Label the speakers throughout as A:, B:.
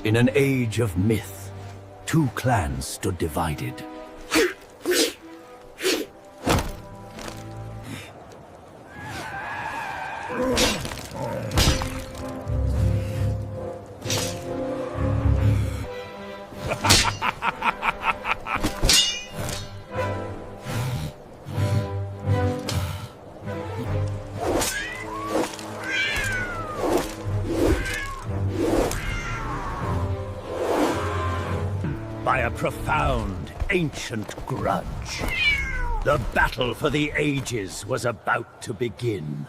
A: In an age of myth, two clans stood divided. By a profound, ancient grudge. The battle for the ages was about to begin.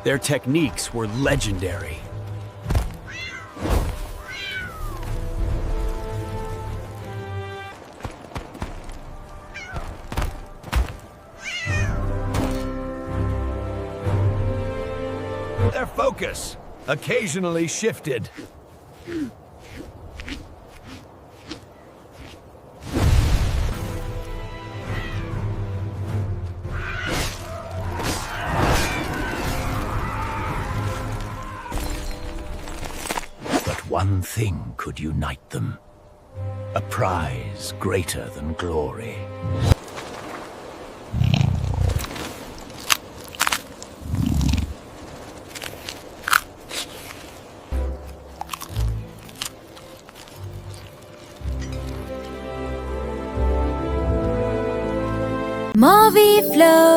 A: Their techniques were legendary. Their focus occasionally shifted. But one thing could unite them. A prize greater than glory.
B: Movie Flow.